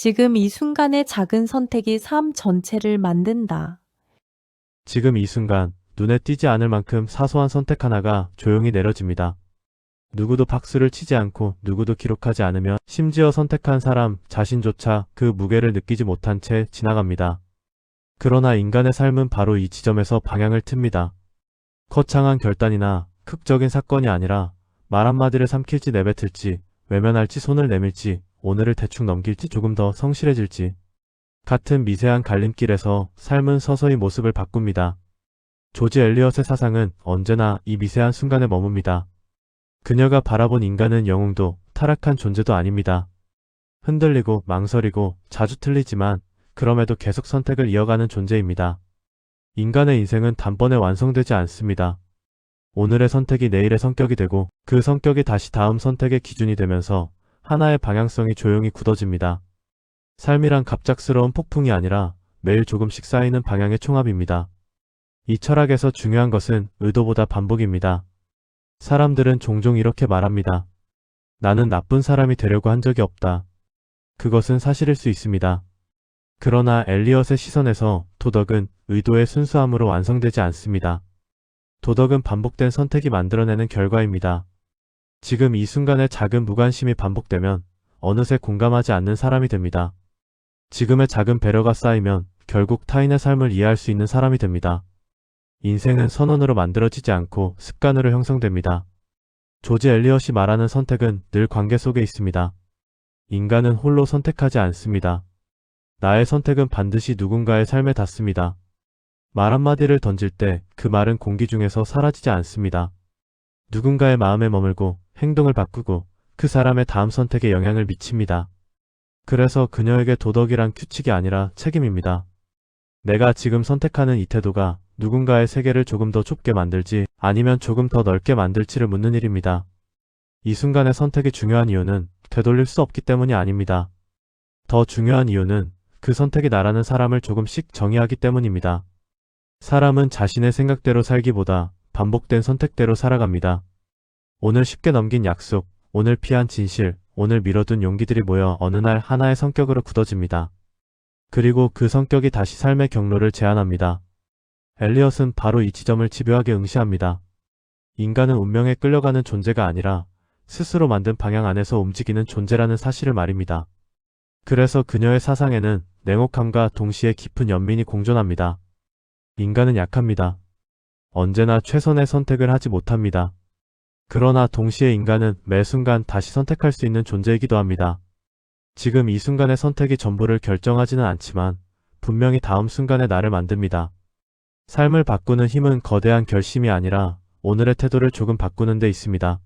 지금 이 순간의 작은 선택이 삶 전체를 만든다. 지금 이 순간 눈에 띄지 않을 만큼 사소한 선택 하나가 조용히 내려집니다. 누구도 박수를 치지 않고 누구도 기록하지 않으며 심지어 선택한 사람 자신조차 그 무게를 느끼지 못한 채 지나갑니다. 그러나 인간의 삶은 바로 이 지점에서 방향을 틉니다. 거창한 결단이나 극적인 사건이 아니라 말 한마디를 삼킬지 내뱉을지, 외면할지 손을 내밀지, 오늘을 대충 넘길지 조금 더 성실해질지. 같은 미세한 갈림길에서 삶은 서서히 모습을 바꿉니다. 조지 엘리엇의 사상은 언제나 이 미세한 순간에 머뭅니다. 그녀가 바라본 인간은 영웅도 타락한 존재도 아닙니다. 흔들리고 망설이고 자주 틀리지만 그럼에도 계속 선택을 이어가는 존재입니다. 인간의 인생은 단번에 완성되지 않습니다. 오늘의 선택이 내일의 성격이 되고 그 성격이 다시 다음 선택의 기준이 되면서 하나의 방향성이 조용히 굳어집니다. 삶이란 갑작스러운 폭풍이 아니라 매일 조금씩 쌓이는 방향의 총합입니다. 이 철학에서 중요한 것은 의도보다 반복입니다. 사람들은 종종 이렇게 말합니다. 나는 나쁜 사람이 되려고 한 적이 없다. 그것은 사실일 수 있습니다. 그러나 엘리엇의 시선에서 도덕은 의도의 순수함으로 완성되지 않습니다. 도덕은 반복된 선택이 만들어내는 결과입니다. 지금 이 순간의 작은 무관심이 반복되면 어느새 공감하지 않는 사람이 됩니다. 지금의 작은 배려가 쌓이면 결국 타인의 삶을 이해할 수 있는 사람이 됩니다. 인생은 선언으로 만들어지지 않고 습관으로 형성됩니다. 조지 엘리엇이 말하는 선택은 늘 관계 속에 있습니다. 인간은 홀로 선택하지 않습니다. 나의 선택은 반드시 누군가의 삶에 닿습니다. 말 한마디를 던질 때 그 말은 공기 중에서 사라지지 않습니다. 누군가의 마음에 머물고 행동을 바꾸고 그 사람의 다음 선택에 영향을 미칩니다. 그래서 그녀에게 도덕이란 규칙이 아니라 책임입니다. 내가 지금 선택하는 이 태도가 누군가의 세계를 조금 더 좁게 만들지 아니면 조금 더 넓게 만들지를 묻는 일입니다. 이 순간의 선택이 중요한 이유는 되돌릴 수 없기 때문이 아닙니다. 더 중요한 이유는 그 선택이 나라는 사람을 조금씩 정의하기 때문입니다. 사람은 자신의 생각대로 살기보다 반복된 선택대로 살아갑니다. 오늘 쉽게 넘긴 약속, 오늘 피한 진실, 오늘 미뤄둔 용기들이 모여 어느 날 하나의 성격으로 굳어집니다. 그리고 그 성격이 다시 삶의 경로를 제안합니다. 엘리엇은 바로 이 지점을 집요하게 응시합니다. 인간은 운명에 끌려가는 존재가 아니라 스스로 만든 방향 안에서 움직이는 존재라는 사실을 말입니다. 그래서 그녀의 사상에는 냉혹함과 동시에 깊은 연민이 공존합니다. 인간은 약합니다. 언제나 최선의 선택을 하지 못합니다. 그러나 동시에 인간은 매 순간 다시 선택할 수 있는 존재이기도 합니다. 지금 이 순간의 선택이 전부를 결정하지는 않지만 분명히 다음 순간의 나를 만듭니다. 삶을 바꾸는 힘은 거대한 결심이 아니라 오늘의 태도를 조금 바꾸는 데 있습니다.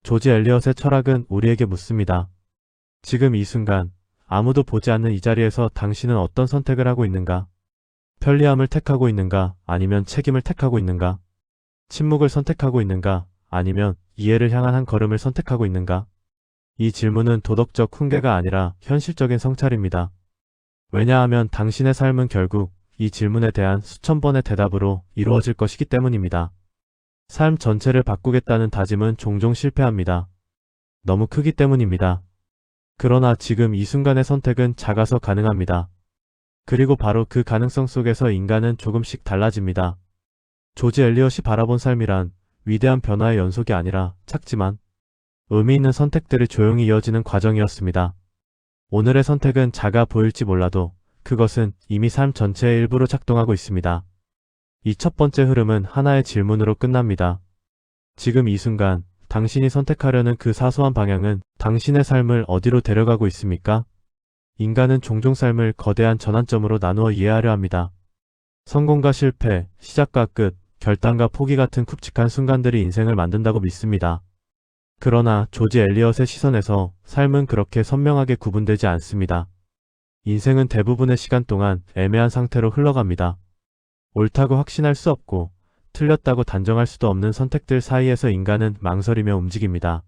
조지 엘리엇의 철학은 우리에게 묻습니다. 지금 이 순간 아무도 보지 않는 이 자리에서 당신은 어떤 선택을 하고 있는가? 편리함을 택하고 있는가? 아니면 책임을 택하고 있는가? 침묵을 선택하고 있는가? 아니면 이해를 향한 한 걸음을 선택하고 있는가? 이 질문은 도덕적 훈계가 아니라 현실적인 성찰입니다. 왜냐하면 당신의 삶은 결국 이 질문에 대한 수천 번의 대답으로 이루어질 것이기 때문입니다. 삶 전체를 바꾸겠다는 다짐은 종종 실패합니다. 너무 크기 때문입니다. 그러나 지금 이 순간의 선택은 작아서 가능합니다. 그리고 바로 그 가능성 속에서 인간은 조금씩 달라집니다. 조지 엘리엇이 바라본 삶이란 위대한 변화의 연속이 아니라 작지만 의미 있는 선택들이 조용히 이어지는 과정이었습니다. 오늘의 선택은 작아 보일지 몰라도 그것은 이미 삶 전체의 일부로 작동하고 있습니다. 이 첫 번째 흐름은 하나의 질문으로 끝납니다. 지금 이 순간 당신이 선택하려는 그 사소한 방향은 당신의 삶을 어디로 데려가고 있습니까? 인간은 종종 삶을 거대한 전환점으로 나누어 이해하려 합니다. 성공과 실패, 시작과 끝, 결단과 포기 같은 굵직한 순간들이 인생을 만든다고 믿습니다. 그러나 조지 엘리엇의 시선에서 삶은 그렇게 선명하게 구분되지 않습니다. 인생은 대부분의 시간 동안 애매한 상태로 흘러갑니다. 옳다고 확신할 수 없고 틀렸다고 단정할 수도 없는 선택들 사이에서 인간은 망설이며 움직입니다.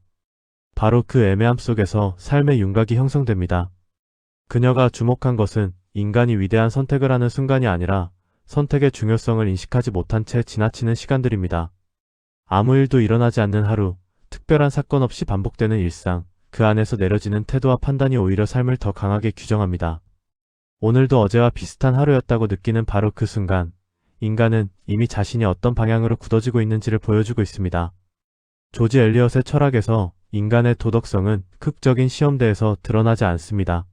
바로 그 애매함 속에서 삶의 윤곽이 형성됩니다. 그녀가 주목한 것은 인간이 위대한 선택을 하는 순간이 아니라 선택의 중요성을 인식하지 못한 채 지나치는 시간들입니다. 아무 일도 일어나지 않는 하루, 특별한 사건 없이 반복되는 일상, 그 안에서 내려지는 태도와 판단이 오히려 삶을 더 강하게 규정합니다. 오늘도 어제와 비슷한 하루였다고 느끼는 바로 그 순간, 인간은 이미 자신이 어떤 방향으로 굳어지고 있는지를 보여주고 있습니다. 조지 엘리엇의 철학에서 인간의 도덕성은 극적인 시험대에서 드러나지 않습니다.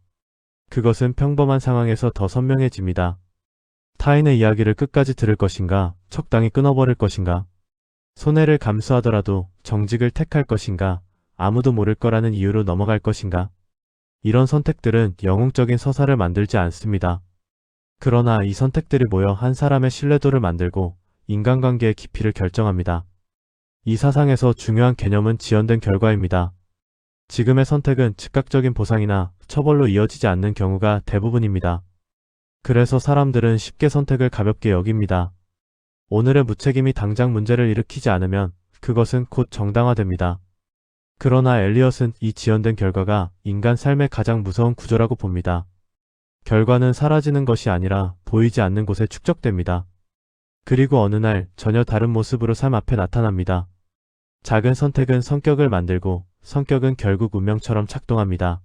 그것은 평범한 상황에서 더 선명해집니다. 타인의 이야기를 끝까지 들을 것인가, 적당히 끊어버릴 것인가, 손해를 감수하더라도 정직을 택할 것인가, 아무도 모를 거라는 이유로 넘어갈 것인가. 이런 선택들은 영웅적인 서사를 만들지 않습니다. 그러나 이 선택들이 모여 한 사람의 신뢰도를 만들고 인간관계의 깊이를 결정합니다. 이 사상에서 중요한 개념은 지연된 결과입니다. 지금의 선택은 즉각적인 보상이나 처벌로 이어지지 않는 경우가 대부분입니다. 그래서 사람들은 쉽게 선택을 가볍게 여깁니다. 오늘의 무책임이 당장 문제를 일으키지 않으면 그것은 곧 정당화됩니다. 그러나 엘리엇은 이 지연된 결과가 인간 삶의 가장 무서운 구조라고 봅니다. 결과는 사라지는 것이 아니라 보이지 않는 곳에 축적됩니다. 그리고 어느 날 전혀 다른 모습으로 삶 앞에 나타납니다. 작은 선택은 성격을 만들고 성격은 결국 운명처럼 작동합니다.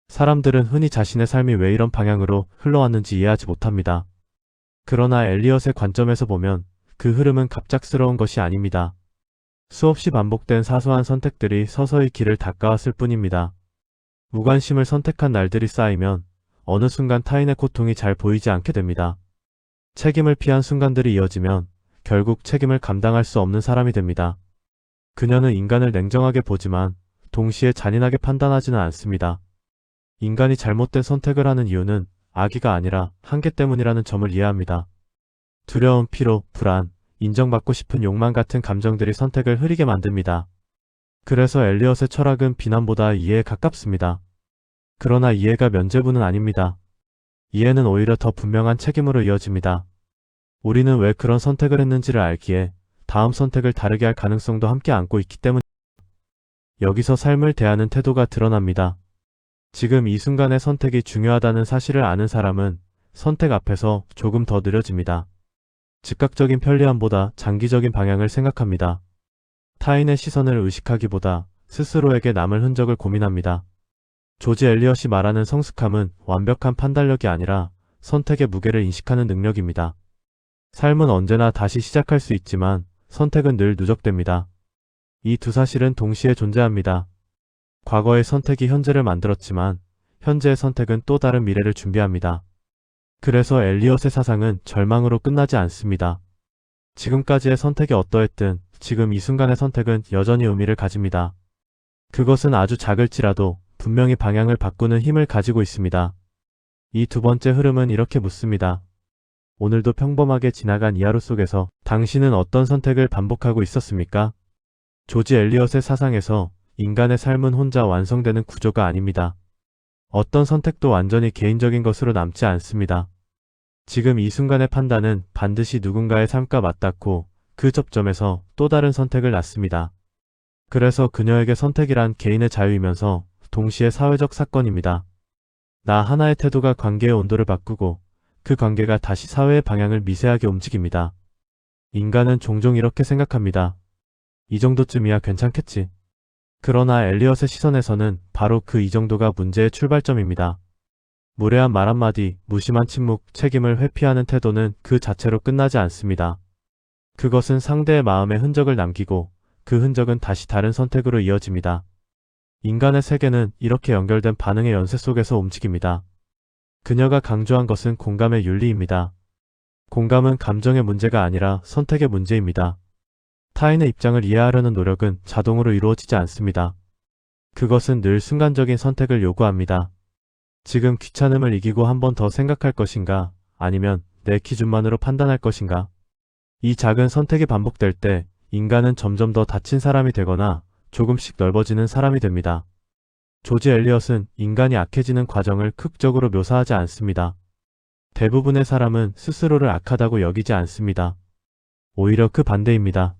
사람들은 흔히 자신의 삶이 왜 이런 방향으로 흘러왔는지 이해하지 못합니다. 그러나 엘리엇의 관점에서 보면 그 흐름은 갑작스러운 것이 아닙니다. 수없이 반복된 사소한 선택들이 서서히 길을 닦아왔을 뿐입니다. 무관심을 선택한 날들이 쌓이면 어느 순간 타인의 고통이 잘 보이지 않게 됩니다. 책임을 피한 순간들이 이어지면 결국 책임을 감당할 수 없는 사람이 됩니다. 그녀는 인간을 냉정하게 보지만 동시에 잔인하게 판단하지는 않습니다. 인간이 잘못된 선택을 하는 이유는 악의가 아니라 한계 때문이라는 점을 이해합니다. 두려움, 피로, 불안, 인정받고 싶은 욕망 같은 감정들이 선택을 흐리게 만듭니다. 그래서 엘리엇의 철학은 비난보다 이해에 가깝습니다. 그러나 이해가 면죄부는 아닙니다. 이해는 오히려 더 분명한 책임으로 이어집니다. 우리는 왜 그런 선택을 했는지를 알기에 다음 선택을 다르게 할 가능성도 함께 안고 있기 때문입니다. 여기서 삶을 대하는 태도가 드러납니다. 지금 이 순간의 선택이 중요하다는 사실을 아는 사람은 선택 앞에서 조금 더 느려집니다. 즉각적인 편리함보다 장기적인 방향을 생각합니다. 타인의 시선을 의식하기보다 스스로에게 남을 흔적을 고민합니다. 조지 엘리엇이 말하는 성숙함은 완벽한 판단력이 아니라 선택의 무게를 인식하는 능력입니다. 삶은 언제나 다시 시작할 수 있지만 선택은 늘 누적됩니다. 이 두 사실은 동시에 존재합니다. 과거의 선택이 현재를 만들었지만 현재의 선택은 또 다른 미래를 준비합니다. 그래서 엘리엇의 사상은 절망으로 끝나지 않습니다. 지금까지의 선택이 어떠했든 지금 이 순간의 선택은 여전히 의미를 가집니다. 그것은 아주 작을지라도 분명히 방향을 바꾸는 힘을 가지고 있습니다. 이 두 번째 흐름은 이렇게 묻습니다. 오늘도 평범하게 지나간 이 하루 속에서 당신은 어떤 선택을 반복하고 있었습니까? 조지 엘리엇의 사상에서 인간의 삶은 혼자 완성되는 구조가 아닙니다. 어떤 선택도 완전히 개인적인 것으로 남지 않습니다. 지금 이 순간의 판단은 반드시 누군가의 삶과 맞닿고 그 접점에서 또 다른 선택을 낳습니다. 그래서 그녀에게 선택이란 개인의 자유이면서 동시에 사회적 사건입니다. 나 하나의 태도가 관계의 온도를 바꾸고 그 관계가 다시 사회의 방향을 미세하게 움직입니다. 인간은 종종 이렇게 생각합니다. 이 정도쯤이야 괜찮겠지. 그러나 엘리엇의 시선에서는 바로 그 이 정도가 문제의 출발점입니다. 무례한 말 한마디, 무심한 침묵, 책임을 회피하는 태도는 그 자체로 끝나지 않습니다. 그것은 상대의 마음에 흔적을 남기고 그 흔적은 다시 다른 선택으로 이어집니다. 인간의 세계는 이렇게 연결된 반응의 연쇄 속에서 움직입니다. 그녀가 강조한 것은 공감의 윤리입니다. 공감은 감정의 문제가 아니라 선택의 문제입니다. 타인의 입장을 이해하려는 노력은 자동으로 이루어지지 않습니다. 그것은 늘 순간적인 선택을 요구합니다. 지금 귀찮음을 이기고 한 번 더 생각할 것인가, 아니면 내 기준만으로 판단할 것인가. 이 작은 선택이 반복될 때 인간은 점점 더 닫힌 사람이 되거나 조금씩 넓어지는 사람이 됩니다. 조지 엘리엇은 인간이 악해지는 과정을 극적으로 묘사하지 않습니다. 대부분의 사람은 스스로를 악하다고 여기지 않습니다. 오히려 그 반대입니다.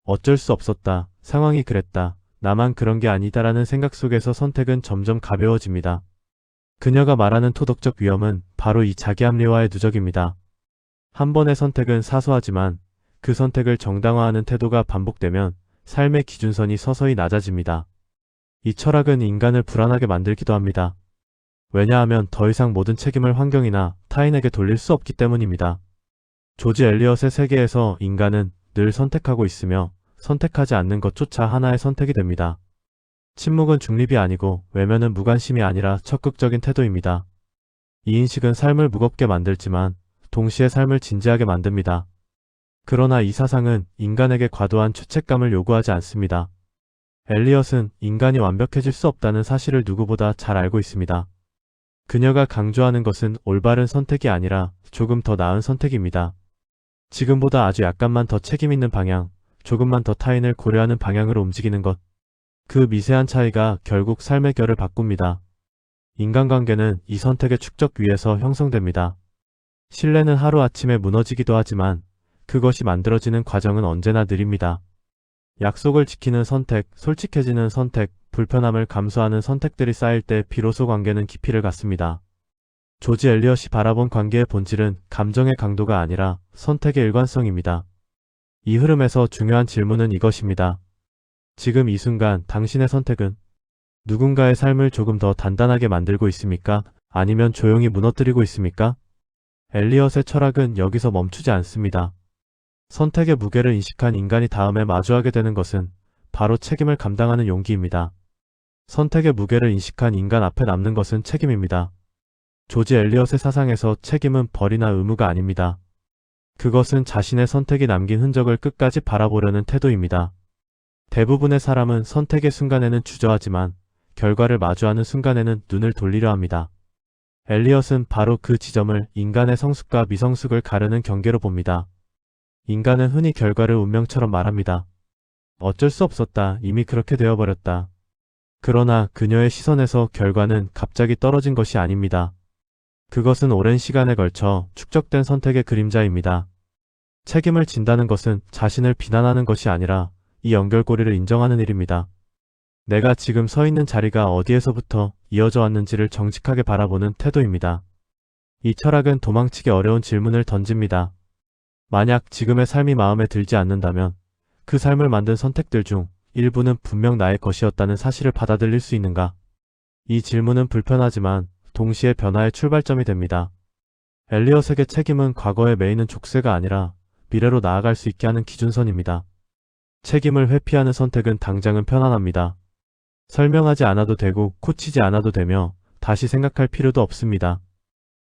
어쩔 수 없었다, 상황이 그랬다, 나만 그런 게 아니다라는 생각 속에서 선택은 점점 가벼워집니다. 그녀가 말하는 토덕적 위험은 바로 이 자기합리화의 누적입니다. 한 번의 선택은 사소하지만 그 선택을 정당화하는 태도가 반복되면 삶의 기준선이 서서히 낮아집니다. 이 철학은 인간을 불안하게 만들기도 합니다. 왜냐하면 더 이상 모든 책임을 환경이나 타인에게 돌릴 수 없기 때문입니다. 조지 엘리엇의 세계에서 인간은 늘 선택하고 있으며 선택하지 않는 것조차 하나의 선택이 됩니다. 침묵은 중립이 아니고 외면은 무관심이 아니라 적극적인 태도입니다. 이 인식은 삶을 무겁게 만들지만 동시에 삶을 진지하게 만듭니다. 그러나 이 사상은 인간에게 과도한 죄책감을 요구하지 않습니다. 엘리엇은 인간이 완벽해질 수 없다는 사실을 누구보다 잘 알고 있습니다. 그녀가 강조하는 것은 올바른 선택이 아니라 조금 더 나은 선택입니다. 지금보다 아주 약간만 더 책임 있는 방향, 조금만 더 타인을 고려하는 방향으로 움직이는 것. 그 미세한 차이가 결국 삶의 결을 바꿉니다. 인간관계는 이 선택의 축적 위에서 형성됩니다. 신뢰는 하루아침에 무너지기도 하지만 그것이 만들어지는 과정은 언제나 느립니다. 약속을 지키는 선택, 솔직해지는 선택, 불편함을 감수하는 선택들이 쌓일 때 비로소 관계는 깊이를 갖습니다. 조지 엘리엇이 바라본 관계의 본질은 감정의 강도가 아니라 선택의 일관성입니다. 이 흐름에서 중요한 질문은 이것입니다. 지금 이 순간 당신의 선택은 누군가의 삶을 조금 더 단단하게 만들고 있습니까? 아니면 조용히 무너뜨리고 있습니까? 엘리엇의 철학은 여기서 멈추지 않습니다. 선택의 무게를 인식한 인간이 다음에 마주하게 되는 것은 바로 책임을 감당하는 용기입니다. 선택의 무게를 인식한 인간 앞에 남는 것은 책임입니다. 조지 엘리엇의 사상에서 책임은 벌이나 의무가 아닙니다. 그것은 자신의 선택이 남긴 흔적을 끝까지 바라보려는 태도입니다. 대부분의 사람은 선택의 순간에는 주저하지만 결과를 마주하는 순간에는 눈을 돌리려 합니다. 엘리엇은 바로 그 지점을 인간의 성숙과 미성숙을 가르는 경계로 봅니다. 인간은 흔히 결과를 운명처럼 말합니다. 어쩔 수 없었다. 이미 그렇게 되어버렸다. 그러나 그녀의 시선에서 결과는 갑자기 떨어진 것이 아닙니다. 그것은 오랜 시간에 걸쳐 축적된 선택의 그림자입니다. 책임을 진다는 것은 자신을 비난하는 것이 아니라 이 연결고리를 인정하는 일입니다. 내가 지금 서 있는 자리가 어디에서부터 이어져 왔는지를 정직하게 바라보는 태도입니다. 이 철학은 도망치기 어려운 질문을 던집니다. 만약 지금의 삶이 마음에 들지 않는다면 그 삶을 만든 선택들 중 일부는 분명 나의 것이었다는 사실을 받아들일 수 있는가? 이 질문은 불편하지만 동시에 변화의 출발점이 됩니다. 엘리엇에게 책임은 과거에 매이는 족쇄가 아니라 미래로 나아갈 수 있게 하는 기준선입니다. 책임을 회피하는 선택은 당장은 편안합니다. 설명하지 않아도 되고 코치지 않아도 되며 다시 생각할 필요도 없습니다.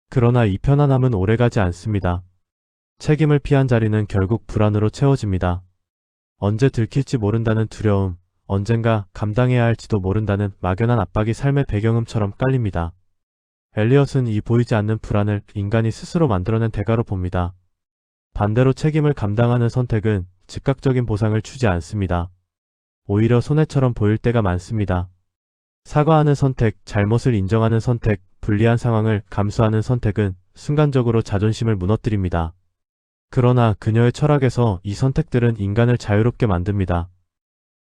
그러나 이 편안함은 오래가지 않습니다. 책임을 피한 자리는 결국 불안으로 채워집니다. 언제 들킬지 모른다는 두려움, 언젠가 감당해야 할지도 모른다는 막연한 압박이 삶의 배경음처럼 깔립니다. 엘리엇은 이 보이지 않는 불안을 인간이 스스로 만들어낸 대가로 봅니다. 반대로 책임을 감당하는 선택은 즉각적인 보상을 주지 않습니다. 오히려 손해처럼 보일 때가 많습니다. 사과하는 선택, 잘못을 인정하는 선택, 불리한 상황을 감수하는 선택은 순간적으로 자존심을 무너뜨립니다. 그러나 그녀의 철학에서 이 선택들은 인간을 자유롭게 만듭니다.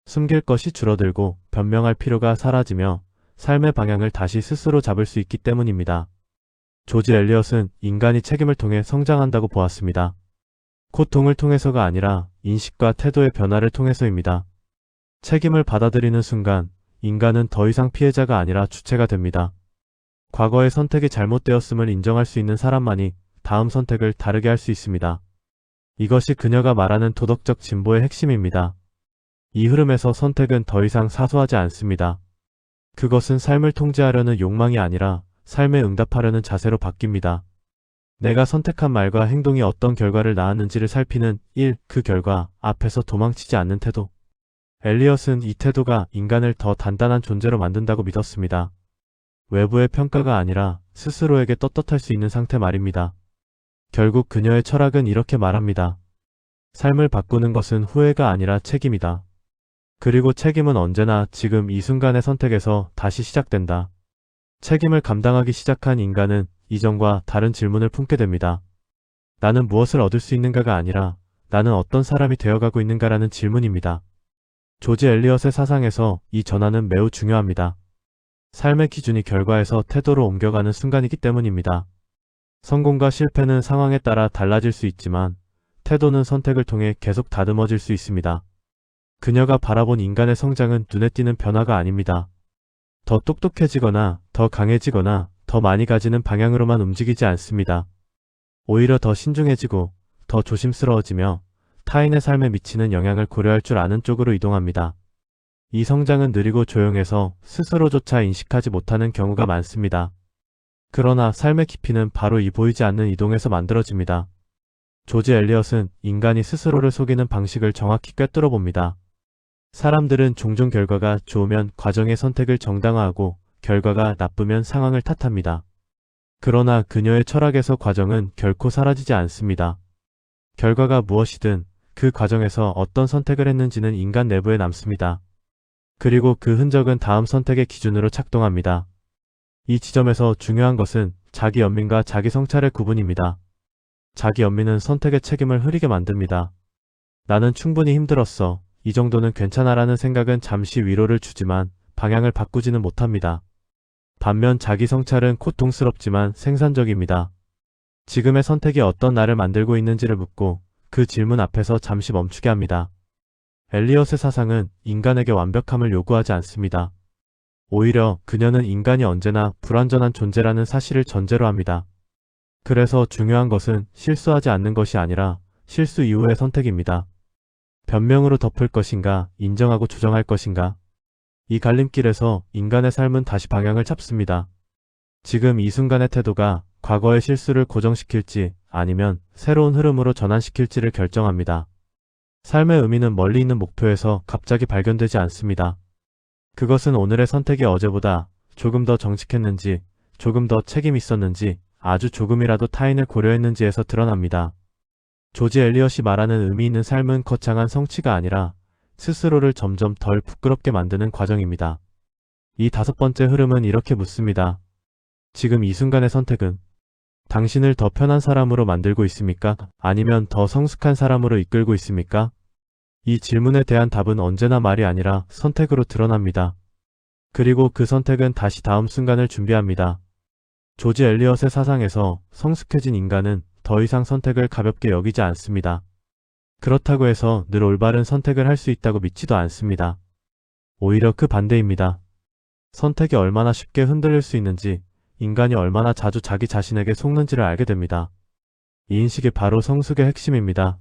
숨길 것이 줄어들고 변명할 필요가 사라지며 삶의 방향을 다시 스스로 잡을 수 있기 때문입니다. 조지 엘리엇은 인간이 책임을 통해 성장한다고 보았습니다. 고통을 통해서가 아니라 인식과 태도의 변화를 통해서입니다. 책임을 받아들이는 순간 인간은 더 이상 피해자가 아니라 주체가 됩니다. 과거의 선택이 잘못되었음을 인정할 수 있는 사람만이 다음 선택을 다르게 할 수 있습니다. 이것이 그녀가 말하는 도덕적 진보의 핵심입니다. 이 흐름에서 선택은 더 이상 사소하지 않습니다. 그것은 삶을 통제하려는 욕망이 아니라 삶에 응답하려는 자세로 바뀝니다. 내가 선택한 말과 행동이 어떤 결과를 낳았는지를 살피는 1. 그 결과 앞에서 도망치지 않는 태도. 엘리엇은 이 태도가 인간을 더 단단한 존재로 만든다고 믿었습니다. 외부의 평가가 아니라 스스로에게 떳떳할 수 있는 상태 말입니다. 결국 그녀의 철학은 이렇게 말합니다. 삶을 바꾸는 것은 후회가 아니라 책임이다. 그리고 책임은 언제나 지금 이 순간의 선택에서 다시 시작된다. 책임을 감당하기 시작한 인간은 이전과 다른 질문을 품게 됩니다. 나는 무엇을 얻을 수 있는가가 아니라 나는 어떤 사람이 되어가고 있는가라는 질문입니다. 조지 엘리엇의 사상에서 이 전환은 매우 중요합니다. 삶의 기준이 결과에서 태도로 옮겨가는 순간이기 때문입니다. 성공과 실패는 상황에 따라 달라질 수 있지만 태도는 선택을 통해 계속 다듬어질 수 있습니다. 그녀가 바라본 인간의 성장은 눈에 띄는 변화가 아닙니다. 더 똑똑해지거나 더 강해지거나 더 많이 가지는 방향으로만 움직이지 않습니다. 오히려 더 신중해지고 더 조심스러워지며 타인의 삶에 미치는 영향을 고려할 줄 아는 쪽으로 이동합니다. 이 성장은 느리고 조용해서 스스로조차 인식하지 못하는 경우가 많습니다. 그러나 삶의 깊이는 바로 이 보이지 않는 이동에서 만들어집니다. 조지 엘리엇은 인간이 스스로를 속이는 방식을 정확히 꿰뚫어 봅니다. 사람들은 종종 결과가 좋으면 과정의 선택을 정당화하고 결과가 나쁘면 상황을 탓합니다. 그러나 그녀의 철학에서 과정은 결코 사라지지 않습니다. 결과가 무엇이든 그 과정에서 어떤 선택을 했는지는 인간 내부에 남습니다. 그리고 그 흔적은 다음 선택의 기준으로 작동합니다. 이 지점에서 중요한 것은 자기 연민과 자기 성찰의 구분입니다. 자기 연민은 선택의 책임을 흐리게 만듭니다. 나는 충분히 힘들었어. 이 정도는 괜찮아라는 생각은 잠시 위로를 주지만 방향을 바꾸지는 못합니다. 반면 자기 성찰은 고통스럽지만 생산적입니다. 지금의 선택이 어떤 나를 만들고 있는지를 묻고 그 질문 앞에서 잠시 멈추게 합니다. 엘리엇의 사상은 인간에게 완벽함을 요구하지 않습니다. 오히려 그녀는 인간이 언제나 불완전한 존재라는 사실을 전제로 합니다. 그래서 중요한 것은 실수하지 않는 것이 아니라 실수 이후의 선택입니다. 변명으로 덮을 것인가, 인정하고 조정할 것인가. 이 갈림길에서 인간의 삶은 다시 방향을 잡습니다. 지금 이 순간의 태도가 과거의 실수를 고정시킬지 아니면 새로운 흐름으로 전환시킬지를 결정합니다. 삶의 의미는 멀리 있는 목표에서 갑자기 발견되지 않습니다. 그것은 오늘의 선택이 어제보다 조금 더 정직했는지, 조금 더 책임 있었는지, 아주 조금이라도 타인을 고려했는지에서 드러납니다. 조지 엘리엇이 말하는 의미 있는 삶은 거창한 성취가 아니라 스스로를 점점 덜 부끄럽게 만드는 과정입니다. 이 다섯 번째 흐름은 이렇게 묻습니다. 지금 이 순간의 선택은 당신을 더 편한 사람으로 만들고 있습니까? 아니면 더 성숙한 사람으로 이끌고 있습니까? 이 질문에 대한 답은 언제나 말이 아니라 선택으로 드러납니다. 그리고 그 선택은 다시 다음 순간을 준비합니다. 조지 엘리엇의 사상에서 성숙해진 인간은 더 이상 선택을 가볍게 여기지 않습니다. 그렇다고 해서 늘 올바른 선택을 할 수 있다고 믿지도 않습니다. 오히려 그 반대입니다. 선택이 얼마나 쉽게 흔들릴 수 있는지, 인간이 얼마나 자주 자기 자신에게 속는지를 알게 됩니다. 이 인식이 바로 성숙의 핵심입니다.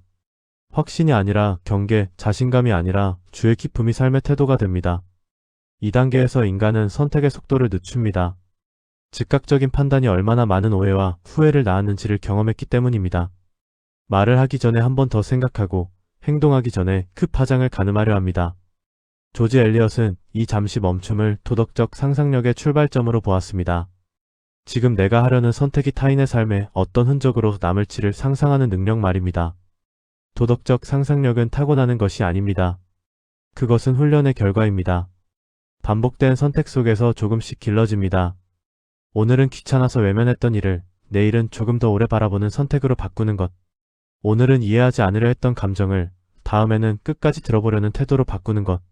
확신이 아니라 경계, 자신감이 아니라 주의 기쁨이 삶의 태도가 됩니다. 이 단계에서 인간은 선택의 속도를 늦춥니다. 즉각적인 판단이 얼마나 많은 오해와 후회를 낳았는지를 경험했기 때문입니다. 말을 하기 전에 한 번 더 생각하고 행동하기 전에 그 파장을 가늠하려 합니다. 조지 엘리엇은 이 잠시 멈춤을 도덕적 상상력의 출발점으로 보았습니다. 지금 내가 하려는 선택이 타인의 삶에 어떤 흔적으로 남을지를 상상하는 능력 말입니다. 도덕적 상상력은 타고나는 것이 아닙니다. 그것은 훈련의 결과입니다. 반복된 선택 속에서 조금씩 길러집니다. 오늘은 귀찮아서 외면했던 일을 내일은 조금 더 오래 바라보는 선택으로 바꾸는 것. 오늘은 이해하지 않으려 했던 감정을 다음에는 끝까지 들어보려는 태도로 바꾸는 것.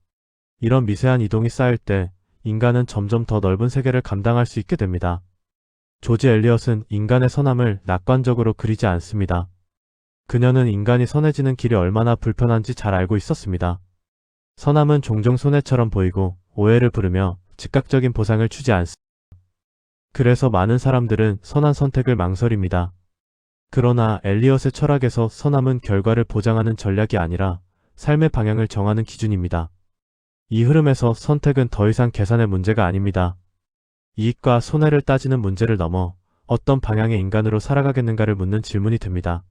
이런 미세한 이동이 쌓일 때 인간은 점점 더 넓은 세계를 감당할 수 있게 됩니다. 조지 엘리엇은 인간의 선함을 낙관적으로 그리지 않습니다. 그녀는 인간이 선해지는 길이 얼마나 불편한지 잘 알고 있었습니다. 선함은 종종 손해처럼 보이고 오해를 부르며 즉각적인 보상을 주지 않습니다. 그래서 많은 사람들은 선한 선택을 망설입니다. 그러나 엘리엇의 철학에서 선함은 결과를 보장하는 전략이 아니라 삶의 방향을 정하는 기준입니다. 이 흐름에서 선택은 더 이상 계산의 문제가 아닙니다. 이익과 손해를 따지는 문제를 넘어 어떤 방향의 인간으로 살아가겠는가를 묻는 질문이 됩니다.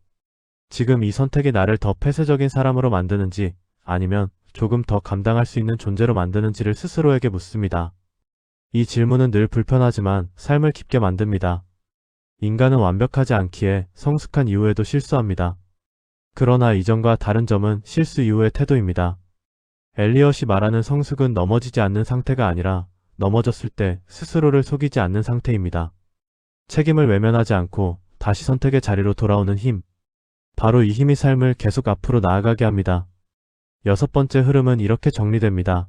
지금 이 선택이 나를 더 폐쇄적인 사람으로 만드는지 아니면 조금 더 감당할 수 있는 존재로 만드는지를 스스로에게 묻습니다. 이 질문은 늘 불편하지만 삶을 깊게 만듭니다. 인간은 완벽하지 않기에 성숙한 이후에도 실수합니다. 그러나 이전과 다른 점은 실수 이후의 태도입니다. 엘리엇이 말하는 성숙은 넘어지지 않는 상태가 아니라 넘어졌을 때 스스로를 속이지 않는 상태입니다. 책임을 외면하지 않고 다시 선택의 자리로 돌아오는 힘. 바로 이 힘이 삶을 계속 앞으로 나아가게 합니다. 여섯 번째 흐름은 이렇게 정리됩니다.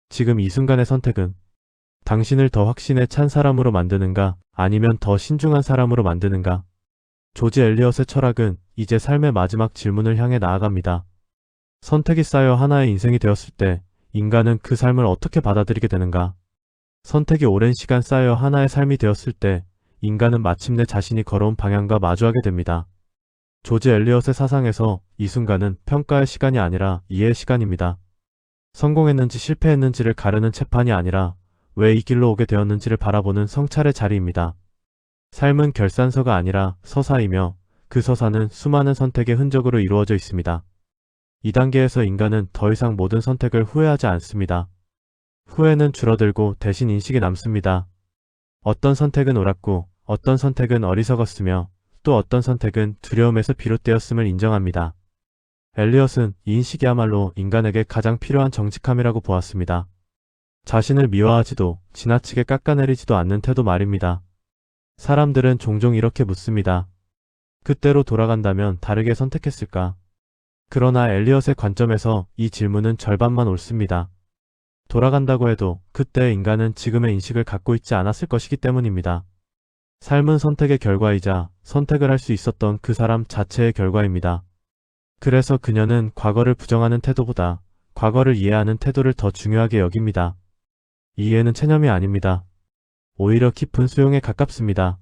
지금 이 순간의 선택은 당신을 더 확신에 찬 사람으로 만드는가 아니면 더 신중한 사람으로 만드는가. 조지 엘리엇의 철학은 이제 삶의 마지막 질문을 향해 나아갑니다. 선택이 쌓여 하나의 인생이 되었을 때 인간은 그 삶을 어떻게 받아들이게 되는가? 선택이 오랜 시간 쌓여 하나의 삶이 되었을 때 인간은 마침내 자신이 걸어온 방향과 마주하게 됩니다. 조지 엘리엇의 사상에서 이 순간은 평가의 시간이 아니라 이해의 시간입니다. 성공했는지 실패했는지를 가르는 채판이 아니라 왜 이 길로 오게 되었는지를 바라보는 성찰의 자리입니다. 삶은 결산서가 아니라 서사이며 그 서사는 수많은 선택의 흔적으로 이루어져 있습니다. 이 단계에서 인간은 더 이상 모든 선택을 후회하지 않습니다. 후회는 줄어들고 대신 인식이 남습니다. 어떤 선택은 옳았고 어떤 선택은 어리석었으며 또 어떤 선택은 두려움에서 비롯되었음을 인정합니다. 엘리엇은 이 인식이야말로 인간에게 가장 필요한 정직함이라고 보았습니다. 자신을 미워하지도 지나치게 깎아내리지도 않는 태도 말입니다. 사람들은 종종 이렇게 묻습니다. 그때로 돌아간다면 다르게 선택했을까? 그러나 엘리엇의 관점에서 이 질문은 절반만 옳습니다. 돌아간다고 해도 그때의 인간은 지금의 인식을 갖고 있지 않았을 것이기 때문입니다. 삶은 선택의 결과이자 선택을 할 수 있었던 그 사람 자체의 결과입니다. 그래서 그녀는 과거를 부정하는 태도보다 과거를 이해하는 태도를 더 중요하게 여깁니다. 이해는 체념이 아닙니다. 오히려 깊은 수용에 가깝습니다.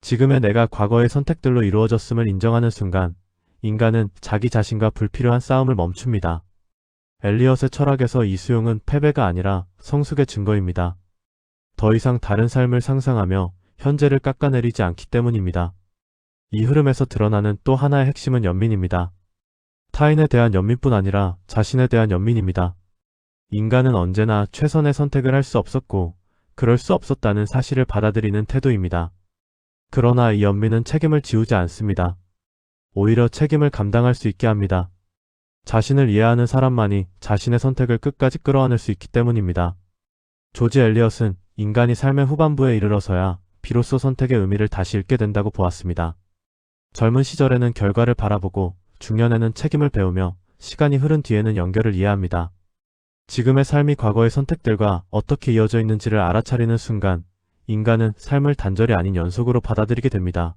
지금의 내가 과거의 선택들로 이루어졌음을 인정하는 순간 인간은 자기 자신과 불필요한 싸움을 멈춥니다. 엘리엇의 철학에서 이 수용은 패배가 아니라 성숙의 증거입니다. 더 이상 다른 삶을 상상하며 현재를 깎아내리지 않기 때문입니다. 이 흐름에서 드러나는 또 하나의 핵심은 연민입니다. 타인에 대한 연민뿐 아니라 자신에 대한 연민입니다. 인간은 언제나 최선의 선택을 할 수 없었고 그럴 수 없었다는 사실을 받아들이는 태도입니다. 그러나 이 연민은 책임을 지우지 않습니다. 오히려 책임을 감당할 수 있게 합니다. 자신을 이해하는 사람만이 자신의 선택을 끝까지 끌어안을 수 있기 때문입니다. 조지 엘리엇은 인간이 삶의 후반부에 이르러서야 비로소 선택의 의미를 다시 읽게 된다고 보았습니다. 젊은 시절에는 결과를 바라보고 중년에는 책임을 배우며 시간이 흐른 뒤에는 연결을 이해합니다. 지금의 삶이 과거의 선택들과 어떻게 이어져 있는지를 알아차리는 순간 인간은 삶을 단절이 아닌 연속으로 받아들이게 됩니다.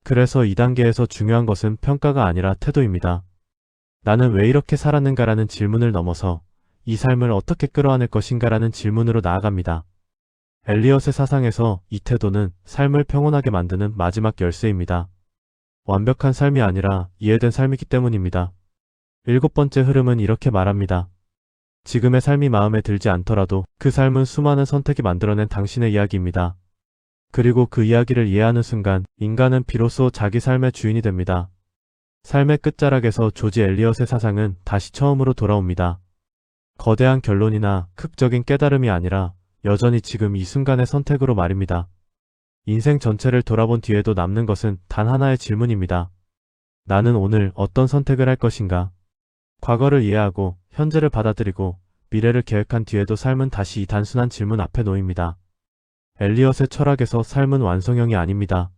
그래서 이 단계에서 중요한 것은 평가가 아니라 태도입니다. 나는 왜 이렇게 살았는가라는 질문을 넘어서 이 삶을 어떻게 끌어안을 것인가라는 질문으로 나아갑니다. 엘리엇의 사상에서 이 태도는 삶을 평온하게 만드는 마지막 열쇠입니다. 완벽한 삶이 아니라 이해된 삶이기 때문입니다. 7번째 흐름은 이렇게 말합니다. 지금의 삶이 마음에 들지 않더라도 그 삶은 수많은 선택이 만들어낸 당신의 이야기입니다. 그리고 그 이야기를 이해하는 순간 인간은 비로소 자기 삶의 주인이 됩니다. 삶의 끝자락에서 조지 엘리엇의 사상은 다시 처음으로 돌아옵니다. 거대한 결론이나 극적인 깨달음이 아니라 여전히 지금 이 순간의 선택으로 말입니다. 인생 전체를 돌아본 뒤에도 남는 것은 단 하나의 질문입니다. 나는 오늘 어떤 선택을 할 것인가? 과거를 이해하고 현재를 받아들이고 미래를 계획한 뒤에도 삶은 다시 이 단순한 질문 앞에 놓입니다. 엘리엇의 철학에서 삶은 완성형이 아닙니다.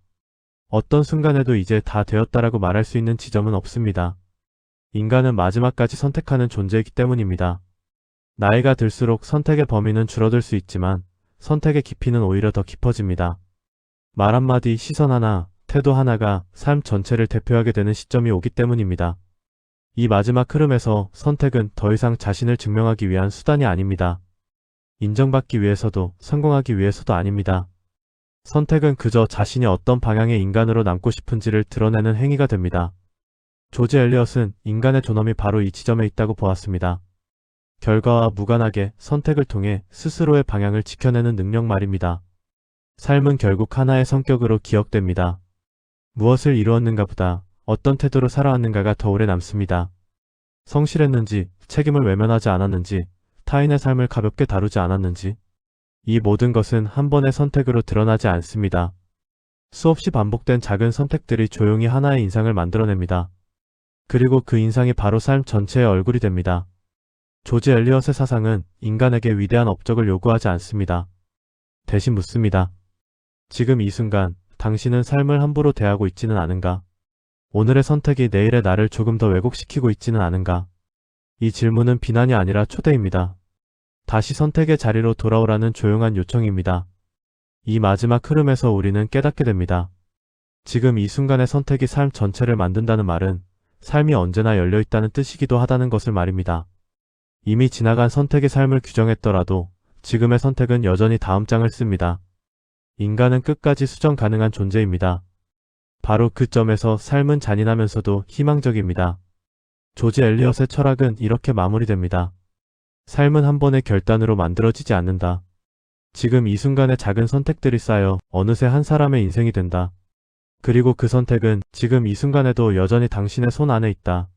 어떤 순간에도 이제 다 되었다라고 말할 수 있는 지점은 없습니다. 인간은 마지막까지 선택하는 존재이기 때문입니다. 나이가 들수록 선택의 범위는 줄어들 수 있지만 선택의 깊이는 오히려 더 깊어집니다. 말 한마디, 시선 하나, 태도 하나가 삶 전체를 대표하게 되는 시점이 오기 때문입니다. 이 마지막 흐름에서 선택은 더 이상 자신을 증명하기 위한 수단이 아닙니다. 인정받기 위해서도 성공하기 위해서도 아닙니다. 선택은 그저 자신이 어떤 방향의 인간으로 남고 싶은지를 드러내는 행위가 됩니다. 조지 엘리엇은 인간의 존엄이 바로 이 지점에 있다고 보았습니다. 결과와 무관하게 선택을 통해 스스로의 방향을 지켜내는 능력 말입니다. 삶은 결국 하나의 성격으로 기억됩니다. 무엇을 이루었는가 보다 어떤 태도로 살아왔는가가 더 오래 남습니다. 성실했는지, 책임을 외면하지 않았는지, 타인의 삶을 가볍게 다루지 않았는지, 이 모든 것은 한 번의 선택으로 드러나지 않습니다. 수없이 반복된 작은 선택들이 조용히 하나의 인상을 만들어냅니다. 그리고 그 인상이 바로 삶 전체의 얼굴이 됩니다. 조지 엘리엇의 사상은 인간에게 위대한 업적을 요구하지 않습니다. 대신 묻습니다. 지금 이 순간 당신은 삶을 함부로 대하고 있지는 않은가? 오늘의 선택이 내일의 나를 조금 더 왜곡시키고 있지는 않은가? 이 질문은 비난이 아니라 초대입니다. 다시 선택의 자리로 돌아오라는 조용한 요청입니다. 이 마지막 흐름에서 우리는 깨닫게 됩니다. 지금 이 순간의 선택이 삶 전체를 만든다는 말은 삶이 언제나 열려있다는 뜻이기도 하다는 것을 말입니다. 이미 지나간 선택의 삶을 규정했더라도 지금의 선택은 여전히 다음 장을 씁니다. 인간은 끝까지 수정 가능한 존재입니다. 바로 그 점에서 삶은 잔인하면서도 희망적입니다. 조지 엘리엇의 철학은 이렇게 마무리됩니다. 삶은 한 번의 결단으로 만들어지지 않는다. 지금 이 순간의 작은 선택들이 쌓여 어느새 한 사람의 인생이 된다. 그리고 그 선택은 지금 이 순간에도 여전히 당신의 손 안에 있다.